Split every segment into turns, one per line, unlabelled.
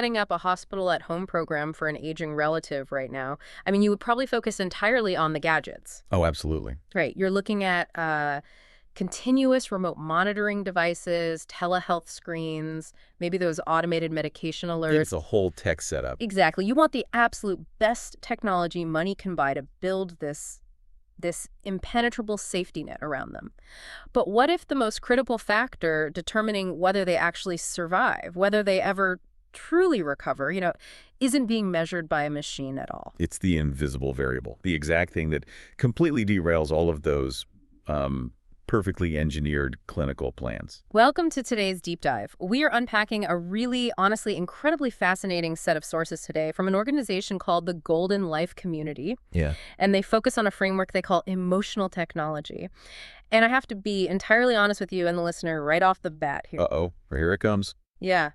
setting up a hospital at home program for an aging relative right now, I mean, you would probably focus entirely on the gadgets.
Oh, absolutely.
Right. You're looking at continuous remote monitoring devices, telehealth screens, maybe those automated medication
It's
alerts.
a whole tech setup.
Exactly. You want the absolute best technology money can buy to build this impenetrable safety net around them. But what if the most critical factor determining whether they actually survive, whether they ever truly recover, isn't being measured by a machine at all?
It's the invisible variable, the exact thing that completely derails all of those perfectly engineered clinical plans.
Welcome to today's deep dive. We are unpacking a really, honestly, incredibly fascinating set of sources today from an organization called the Golden Life Community.
Yeah.
And they focus on a framework they call emotional technology. And I have to be entirely honest with you and the listener right off the bat here.
Uh-oh, here it comes.
Yeah.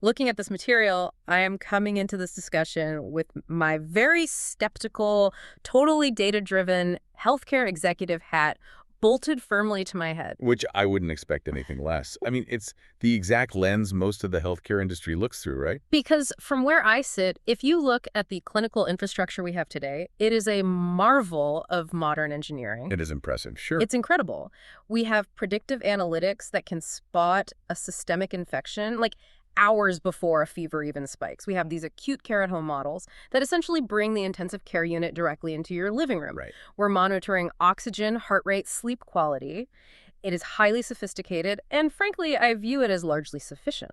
Looking at this material, I am coming into this discussion with my very skeptical, totally data-driven healthcare executive hat bolted firmly to my head.
Which I wouldn't expect anything less. I mean, it's the exact lens most of the healthcare industry looks through, right?
Because from where I sit, if you look at the clinical infrastructure we have today, it is a marvel of modern engineering.
It is impressive, sure.
It's incredible. We have predictive analytics that can spot a systemic infection, like hours before a fever even spikes. We have these acute care at home models that essentially bring the intensive care unit directly into your living room.
Right.
We're monitoring oxygen, heart rate, sleep quality. It is highly sophisticated, and frankly, I view it as largely sufficient.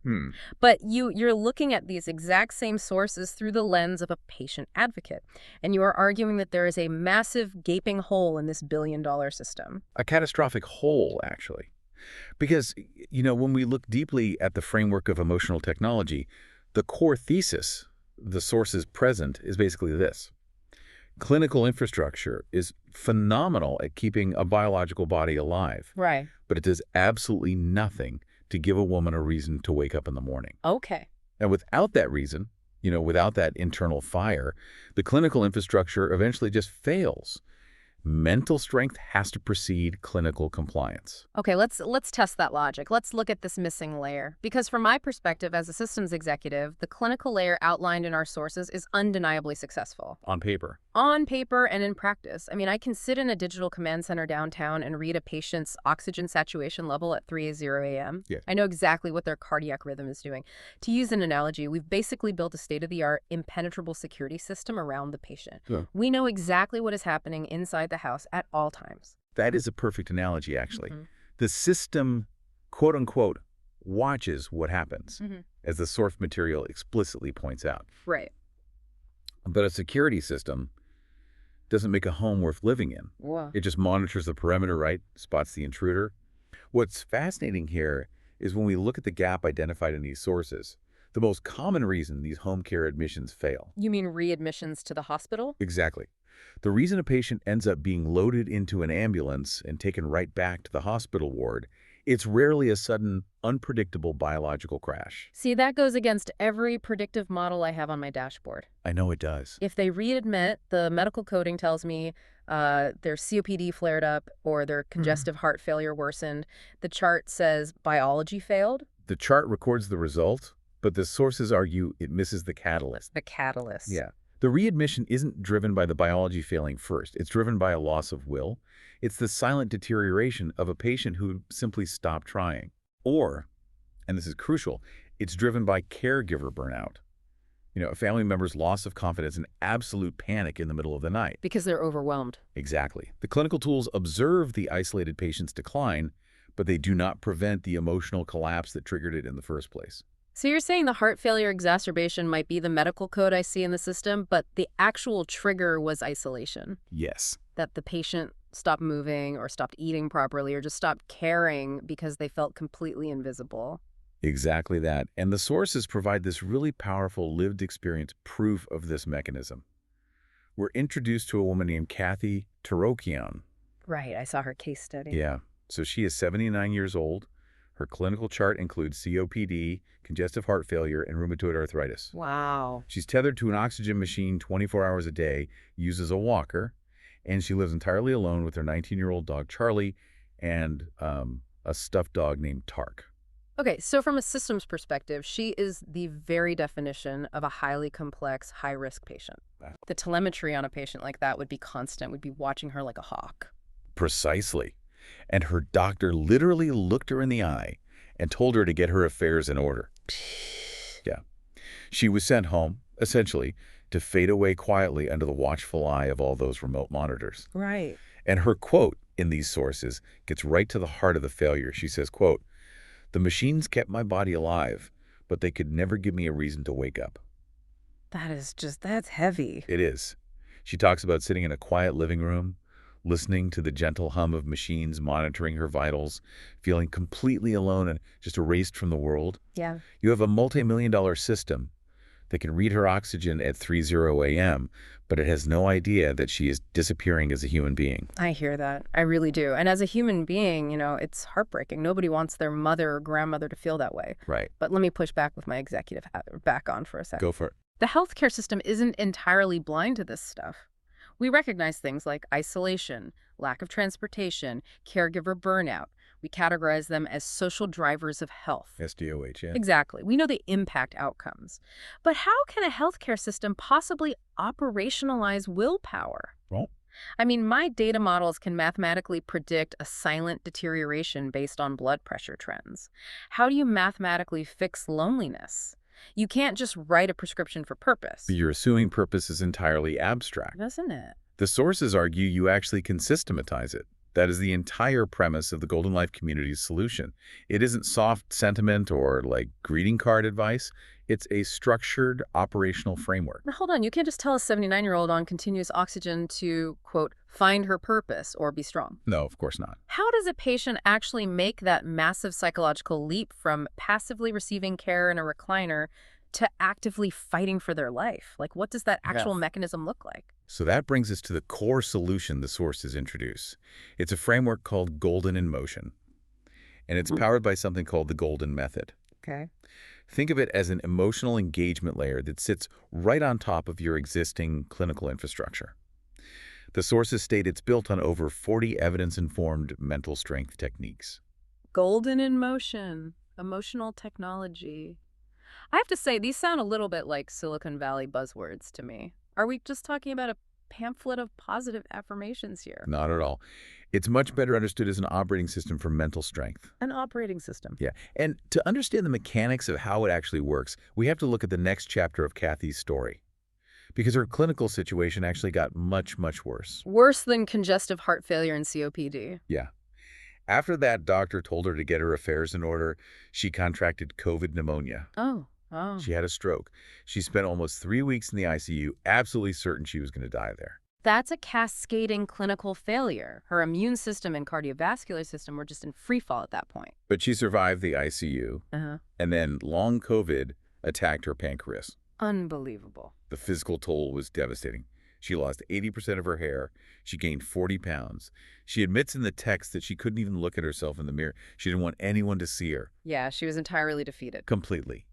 But you're looking at these exact same sources through the lens of a patient advocate, and you are arguing that there is a massive gaping hole in this billion-dollar system.
A catastrophic hole, actually. Because, when we look deeply at the framework of emotional technology, the core thesis, the sources present, is basically this. Clinical infrastructure is phenomenal at keeping a biological body alive.
Right.
But it does absolutely nothing to give a woman a reason to wake up in the morning.
Okay.
And without that reason, without that internal fire, the clinical infrastructure eventually just fails. Mental strength has to precede clinical compliance.
Okay, let's test that logic. Let's look at this missing layer. Because from my perspective as a systems executive, the clinical layer outlined in our sources is undeniably successful.
On paper.
On paper and in practice. I mean, I can sit in a digital command center downtown and read a patient's oxygen saturation level at 3:00 a.m.
Yeah.
I know exactly what their cardiac rhythm is doing. To use an analogy, we've basically built a state-of-the-art impenetrable security system around the patient.
Yeah.
We know exactly what is happening inside the house at all times.
That is a perfect analogy, actually.
Mm-hmm.
The system, quote unquote, watches what happens, as the source material explicitly points out.
Right.
But a security system doesn't make a home worth living in.
Whoa.
It just monitors the perimeter, right? Spots the intruder. What's fascinating here is when we look at the gap identified in these sources, the most common reason these home care admissions fail.
You mean readmissions to the hospital?
Exactly. The reason a patient ends up being loaded into an ambulance and taken right back to the hospital ward, it's rarely a sudden, unpredictable biological crash.
See, that goes against every predictive model I have on my dashboard.
I know it does.
If they readmit, the medical coding tells me their COPD flared up or their congestive heart failure worsened. The chart says biology failed.
The chart records the result, but the sources argue it misses the catalyst.
The catalyst.
Yeah. The readmission isn't driven by the biology failing first. It's driven by a loss of will. It's the silent deterioration of a patient who simply stopped trying. Or, and this is crucial, it's driven by caregiver burnout. A family member's loss of confidence and absolute panic in the middle of the night.
Because they're overwhelmed.
Exactly. The clinical tools observe the isolated patient's decline, but they do not prevent the emotional collapse that triggered it in the first place.
So you're saying the heart failure exacerbation might be the medical code I see in the system, but the actual trigger was isolation?
Yes.
That the patient stopped moving or stopped eating properly or just stopped caring because they felt completely invisible.
Exactly that. And the sources provide this really powerful lived experience proof of this mechanism. We're introduced to a woman named Kathy Tarokian.
Right, I saw her case study.
Yeah. So she is 79 years old. Her clinical chart includes COPD, congestive heart failure, and rheumatoid arthritis.
Wow.
She's tethered to an oxygen machine 24 hours a day, uses a walker, and she lives entirely alone with her 19-year-old dog, Charlie, and a stuffed dog named Tark.
Okay, so from a systems perspective, she is the very definition of a highly complex, high-risk patient. The telemetry on a patient like that would be constant. We'd be watching her like a hawk.
Precisely. And her doctor literally looked her in the eye and told her to get her affairs in order. Yeah. She was sent home, essentially, to fade away quietly under the watchful eye of all those remote monitors.
Right.
And her quote in these sources gets right to the heart of the failure. She says, quote, "The machines kept my body alive, but they could never give me a reason to wake up."
That's heavy.
It is. She talks about sitting in a quiet living room, listening to the gentle hum of machines monitoring her vitals, feeling completely alone and just erased from the world.
Yeah.
You have a multi-million-dollar system that can read her oxygen at 3:00 a.m., but it has no idea that she is disappearing as a human being.
I hear that. I really do. And as a human being, it's heartbreaking. Nobody wants their mother or grandmother to feel that way.
Right.
But let me push back with my executive hat back on for a second.
Go for it.
The healthcare system isn't entirely blind to this stuff. We recognize things like isolation, lack of transportation, caregiver burnout. We categorize them as social drivers of health.
SDOH, yeah.
Exactly. We know they impact outcomes. But how can a healthcare system possibly operationalize willpower?
Well,
I mean, my data models can mathematically predict a silent deterioration based on blood pressure trends. How do you mathematically fix loneliness? You can't just write a prescription for purpose.
but you're assuming purpose is entirely abstract.
Doesn't it?
The sources argue you actually can systematize it. That is the entire premise of the Golden Life Community's solution. It isn't soft sentiment or like greeting card advice. It's a structured operational framework.
Now, hold on. You can't just tell a 79-year-old on continuous oxygen to, quote, find her purpose or be strong.
No, of course not.
How does a patient actually make that massive psychological leap from passively receiving care in a recliner to actively fighting for their life? Like, what does that actual mechanism look like?
So that brings us to the core solution the sources introduce. It's a framework called Golden in Motion, and it's powered by something called the Golden Method.
Okay.
Think of it as an emotional engagement layer that sits right on top of your existing clinical infrastructure. The sources state it's built on over 40 evidence-informed mental strength techniques.
Golden in motion, emotional technology. I have to say, these sound a little bit like Silicon Valley buzzwords to me. Are we just talking about a pamphlet of positive affirmations here?
Not at all. It's much better understood as an operating system for mental strength.
An operating system.
Yeah, and to understand the mechanics of how it actually works, we have to look at the next chapter of Kathy's story. Because her clinical situation actually got much, much worse.
Worse than congestive heart failure and COPD.
Yeah. After that doctor told her to get her affairs in order, she contracted COVID pneumonia.
Oh.
She had a stroke. She spent almost 3 weeks in the ICU, absolutely certain she was going to die there.
That's a cascading clinical failure. Her immune system and cardiovascular system were just in free fall at that point.
But she survived the ICU, and then long COVID attacked her pancreas.
Unbelievable.
The physical toll was devastating. She lost 80% of her hair. She gained 40 pounds. She admits in the text that she couldn't even look at herself in the mirror. She didn't want anyone to see her.
Yeah, she was entirely defeated.
Completely.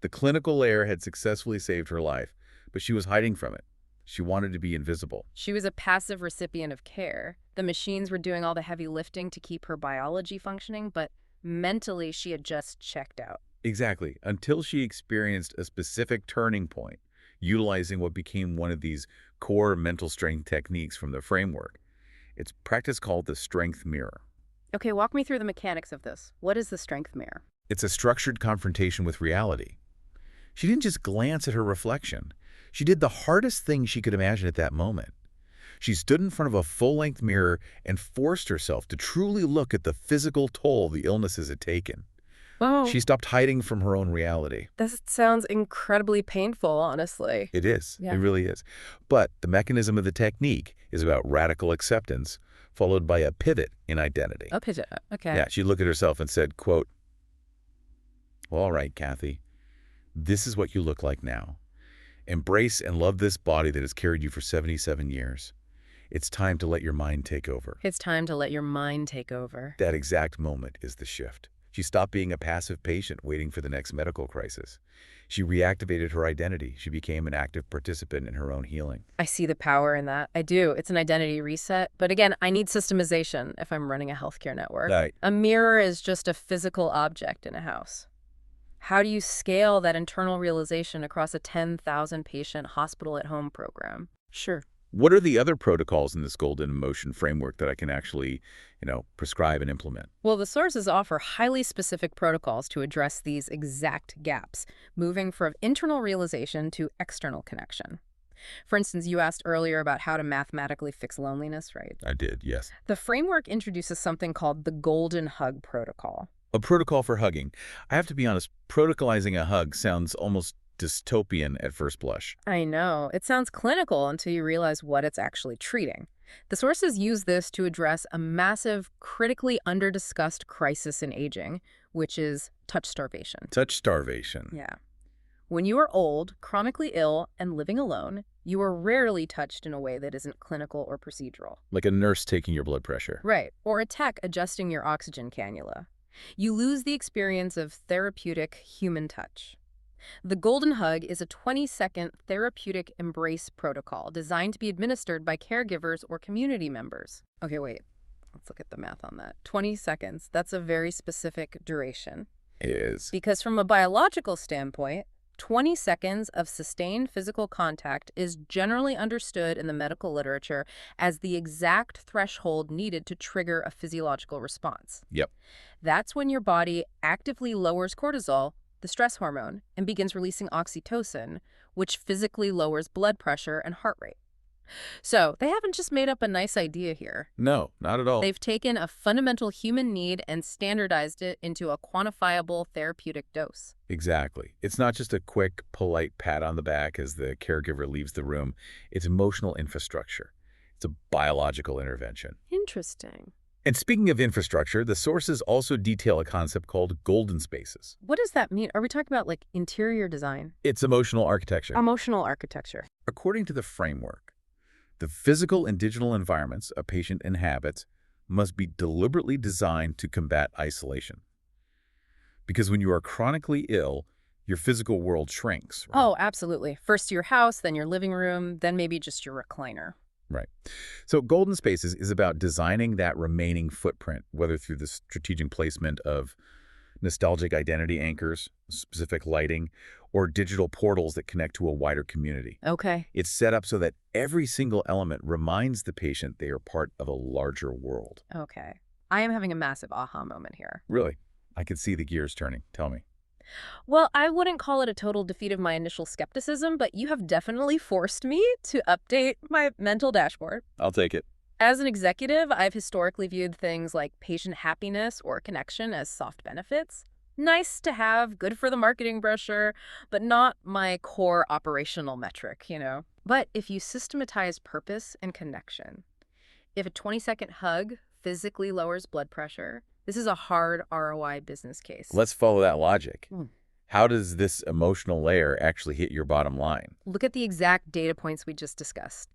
The clinical layer had successfully saved her life, but she was hiding from it. She wanted to be invisible.
She was a passive recipient of care. The machines were doing all the heavy lifting to keep her biology functioning, but mentally she had just checked out.
Exactly, until she experienced a specific turning point, utilizing what became one of these core mental strength techniques from the framework. It's practice called the strength mirror.
Okay, walk me through the mechanics of this. What is the strength mirror?
It's a structured confrontation with reality. She didn't just glance at her reflection. She did the hardest thing she could imagine at that moment. She stood in front of a full-length mirror and forced herself to truly look at the physical toll the illnesses had taken.
Oh,
She stopped hiding from her own reality.
this sounds incredibly painful, honestly.
It is.
Yeah.
It really is. But the mechanism of the technique is about radical acceptance, followed by a pivot in identity.
A pivot. Okay.
Yeah, she looked at herself and said, quote, "Well, all right, Kathy, this is what you look like now. Embrace and love this body that has carried you for 77 years. It's time to let your mind take over."
It's time to let your mind take over.
That exact moment is the shift. She stopped being a passive patient waiting for the next medical crisis. She reactivated her identity. She became an active participant in her own healing.
I see the power in that. I do. It's an identity reset. But again, I need systemization if I'm running a healthcare network.
Right.
A mirror is just a physical object in a house. How do you scale that internal realization across a 10,000 patient hospital at home program? Sure.
What are the other protocols in this golden emotion framework that I can actually, prescribe and implement?
Well, the sources offer highly specific protocols to address these exact gaps, moving from internal realization to external connection. For instance, you asked earlier about how to mathematically fix loneliness, right?
I did, yes.
The framework introduces something called the Golden Hug Protocol.
A protocol for hugging. I have to be honest, protocolizing a hug sounds almost dystopian at first blush.
I know. It sounds clinical until you realize what it's actually treating. The sources use this to address a massive, critically under-discussed crisis in aging, which is touch starvation.
Touch starvation.
Yeah. When you are old, chronically ill, and living alone, you are rarely touched in a way that isn't clinical or procedural.
Like a nurse taking your blood pressure.
Right. Or a tech adjusting your oxygen cannula. You lose the experience of therapeutic human touch. The Golden Hug is a 20-second therapeutic embrace protocol designed to be administered by caregivers or community members. Okay, wait. Let's look at the math on that. 20 seconds. That's a very specific duration.
It is.
Because from a biological standpoint, 20 seconds of sustained physical contact is generally understood in the medical literature as the exact threshold needed to trigger a physiological response.
Yep.
That's when your body actively lowers cortisol, the stress hormone, and begins releasing oxytocin, which physically lowers blood pressure and heart rate. So they haven't just made up a nice idea here.
No, not at all.
They've taken a fundamental human need and standardized it into a quantifiable therapeutic dose.
Exactly. It's not just a quick, polite pat on the back as the caregiver leaves the room. It's emotional infrastructure. It's a biological intervention.
Interesting.
And speaking of infrastructure, the sources also detail a concept called golden spaces.
What does that mean? Are we talking about like interior design?
It's emotional architecture.
Emotional architecture.
According to the framework, the physical and digital environments a patient inhabits must be deliberately designed to combat isolation. Because when you are chronically ill, your physical world shrinks. Right?
Oh, absolutely. First your house, then your living room, then maybe just your recliner.
Right. So Golden Spaces is about designing that remaining footprint, whether through the strategic placement of nostalgic identity anchors, specific lighting, or digital portals that connect to a wider community.
Okay.
It's set up so that every single element reminds the patient they are part of a larger world.
Okay. I am having a massive aha moment here.
Really? I can see the gears turning. Tell me.
Well, I wouldn't call it a total defeat of my initial skepticism, but you have definitely forced me to update my mental dashboard.
I'll take it.
As an executive, I've historically viewed things like patient happiness or connection as soft benefits. Nice to have, good for the marketing brochure, but not my core operational metric, But if you systematize purpose and connection, if a 20-second hug physically lowers blood pressure, this is a hard ROI business case.
Let's follow that logic. How does this emotional layer actually hit your bottom line?
Look at the exact data points we just discussed.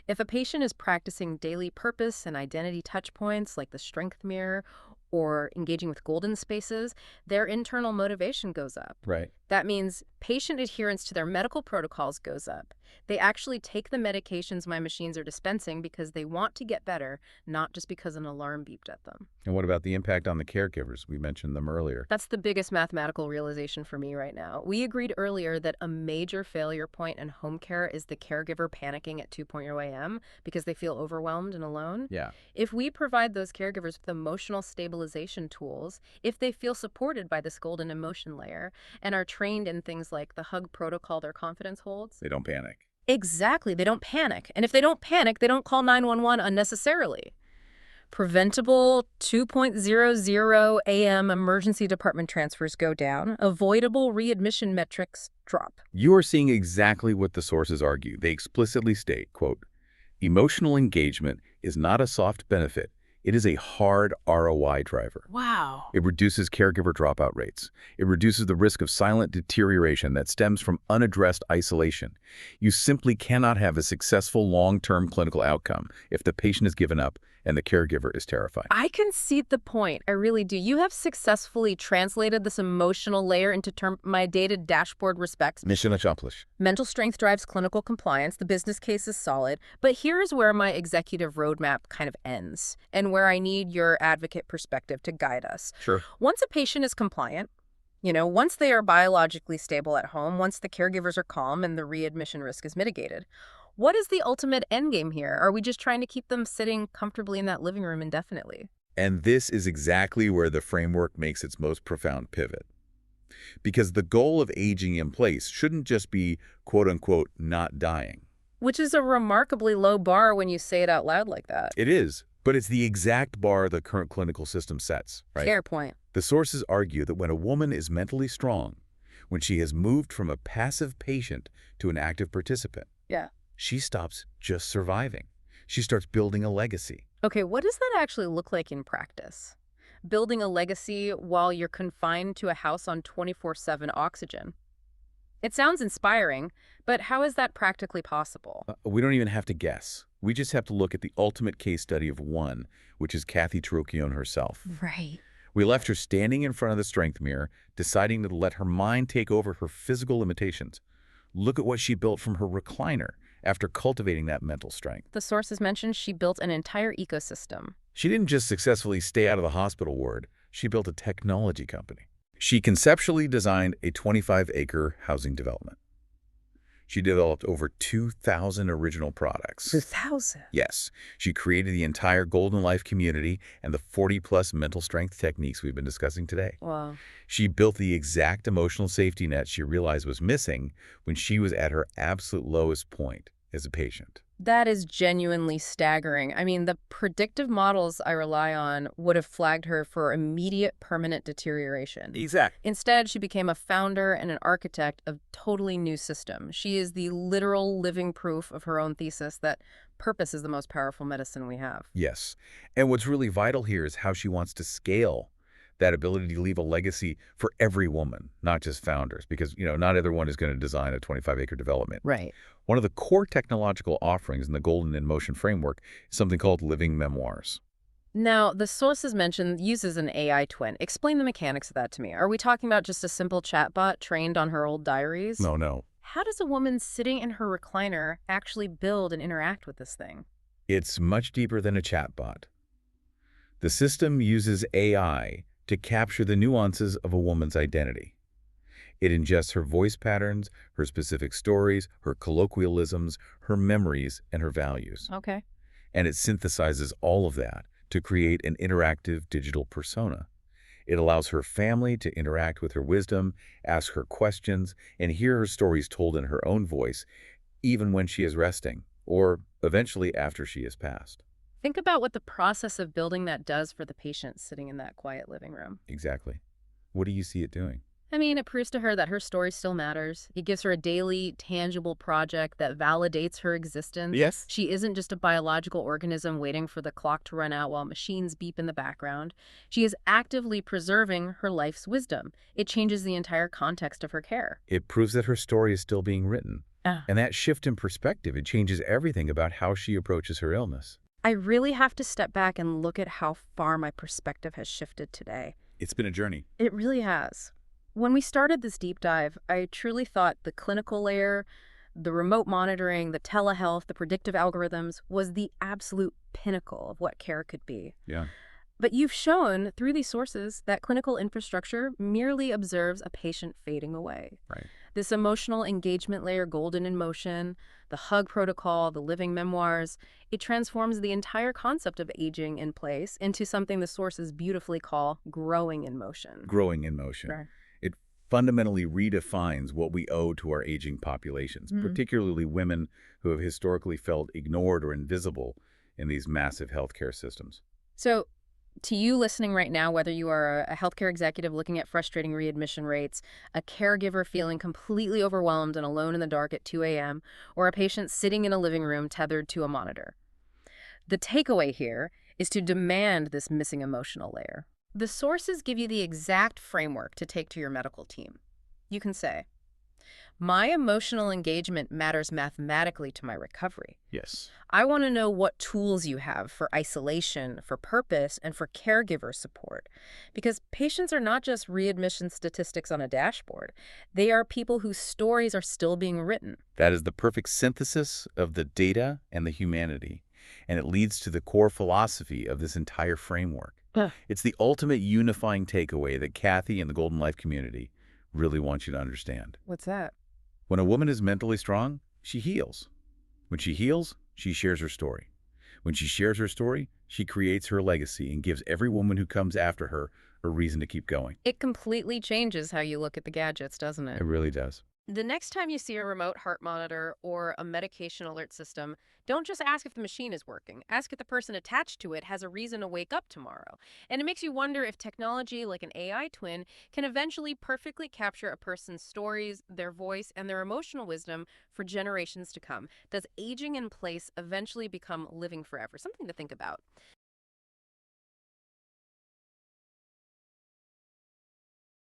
If a patient is practicing daily purpose and identity touch points like the strength mirror or engaging with golden spaces, their internal motivation goes up.
Right.
That means patient adherence to their medical protocols goes up. They actually take the medications my machines are dispensing because they want to get better, not just because an alarm beeped at them.
And what about the impact on the caregivers? We mentioned them earlier.
That's the biggest mathematical realization for me right now. We agreed earlier that a major failure point in home care is the caregiver panicking at 2.0 a.m. because they feel overwhelmed and alone.
Yeah.
If we provide those caregivers with emotional stabilization tools, if they feel supported by this golden emotion layer and are trained in things like the hug protocol their confidence holds.
They don't panic.
Exactly. They don't panic. And if they don't panic, they don't call 911 unnecessarily. Preventable 2.00 a.m. emergency department transfers go down. Avoidable readmission metrics drop.
You are seeing exactly what the sources argue. They explicitly state, quote, emotional engagement is not a soft benefit. It is a hard ROI driver.
Wow.
It reduces caregiver dropout rates. It reduces the risk of silent deterioration that stems from unaddressed isolation. You simply cannot have a successful long-term clinical outcome if the patient is given up and the caregiver is terrified.
I concede the point. I really do. You have successfully translated this emotional layer into my data dashboard respects.
Mission accomplished.
Mental strength drives clinical compliance. The business case is solid. But here's where my executive roadmap kind of ends and where I need your advocate perspective to guide us.
Sure.
Once a patient is compliant, once they are biologically stable at home, once the caregivers are calm and the readmission risk is mitigated, what is the ultimate end game here? Are we just trying to keep them sitting comfortably in that living room indefinitely?
And this is exactly where the framework makes its most profound pivot. Because the goal of aging in place shouldn't just be, quote-unquote, not dying.
Which is a remarkably low bar when you say it out loud like that.
It is, but it's the exact bar the current clinical system sets, right?
Fair point.
The sources argue that when a woman is mentally strong, when she has moved from a passive patient to an active participant, she stops just surviving. She starts building a legacy.
Okay, what does that actually look like in practice? Building a legacy while you're confined to a house on 24/7 oxygen. It sounds inspiring, but how is that practically possible?
We don't even have to guess. We just have to look at the ultimate case study of one, which is Kathy Tarukian herself.
Right.
We left her standing in front of the strength mirror, deciding to let her mind take over her physical limitations. Look at what she built from her recliner after cultivating that mental strength.
The sources mentioned she built an entire ecosystem.
She didn't just successfully stay out of the hospital ward. She built a technology company. She conceptually designed a 25-acre housing development. She developed over 2,000 original products.
2,000?
Yes. She created the entire Golden Life community and the 40-plus mental strength techniques we've been discussing today.
Wow.
She built the exact emotional safety net she realized was missing when she was at her absolute lowest point as a patient.
That is genuinely staggering. I mean, the predictive models I rely on would have flagged her for immediate permanent deterioration.
Exactly.
Instead, she became a founder and an architect of a totally new system. She is the literal living proof of her own thesis that purpose is the most powerful medicine we have.
Yes. And what's really vital here is how she wants to scale that ability to leave a legacy for every woman, not just founders, because, not everyone is going to design a 25-acre development.
Right.
One of the core technological offerings in the Golden in Motion framework is something called living memoirs.
Now, the sources mentioned uses an AI twin. Explain the mechanics of that to me. Are we talking about just a simple chatbot trained on her old diaries?
No.
How does a woman sitting in her recliner actually build and interact with this thing?
It's much deeper than a chatbot. The system uses AI to capture the nuances of a woman's identity. It ingests her voice patterns, her specific stories, her colloquialisms, her memories, and her values.
Okay.
And it synthesizes all of that to create an interactive digital persona. It allows her family to interact with her wisdom, ask her questions, and hear her stories told in her own voice, even when she is resting, or eventually after she has passed.
Think about what the process of building that does for the patient sitting in that quiet living room.
Exactly. What do you see it doing?
I mean, it proves to her that her story still matters. It gives her a daily, tangible project that validates her existence.
Yes.
She isn't just a biological organism waiting for the clock to run out while machines beep in the background. She is actively preserving her life's wisdom. It changes the entire context of her care.
It proves that her story is still being written. And that shift in perspective, it changes everything about how she approaches her illness.
I really have to step back and look at how far my perspective has shifted today.
It's been a journey.
It really has. When we started this deep dive, I truly thought the clinical layer, the remote monitoring, the telehealth, the predictive algorithms was the absolute pinnacle of what care could be.
Yeah.
But you've shown through these sources that clinical infrastructure merely observes a patient fading away.
Right.
This emotional engagement layer, Golden in Motion, the hug protocol, the living memoirs, it transforms the entire concept of aging in place into something the sources beautifully call growing in motion.
Growing in motion.
Right.
It fundamentally redefines what we owe to our aging populations, particularly women who have historically felt ignored or invisible in these massive healthcare systems.
So, to you listening right now, whether you are a healthcare executive looking at frustrating readmission rates, a caregiver feeling completely overwhelmed and alone in the dark at 2 a.m., or a patient sitting in a living room tethered to a monitor, the takeaway here is to demand this missing emotional layer. The sources give you the exact framework to take to your medical team. You can say, My emotional engagement matters mathematically to my recovery.
Yes.
I want to know what tools you have for isolation, for purpose, and for caregiver support. Because patients are not just readmission statistics on a dashboard. They are people whose stories are still being written.
That is the perfect synthesis of the data and the humanity, and it leads to the core philosophy of this entire framework.
Huh.
It's the ultimate unifying takeaway that Kathy and the Golden Life community really want you to understand.
What's that?
When a woman is mentally strong, she heals. When she heals, she shares her story. When she shares her story, she creates her legacy and gives every woman who comes after her a reason to keep going.
It completely changes how you look at the gadgets, doesn't it?
It really does.
The next time you see a remote heart monitor or a medication alert system, don't just ask if the machine is working. Ask if the person attached to it has a reason to wake up tomorrow. And it makes you wonder if technology like an AI twin can eventually perfectly capture a person's stories, their voice, and their emotional wisdom for generations to come. Does aging in place eventually become living forever? Something to think about.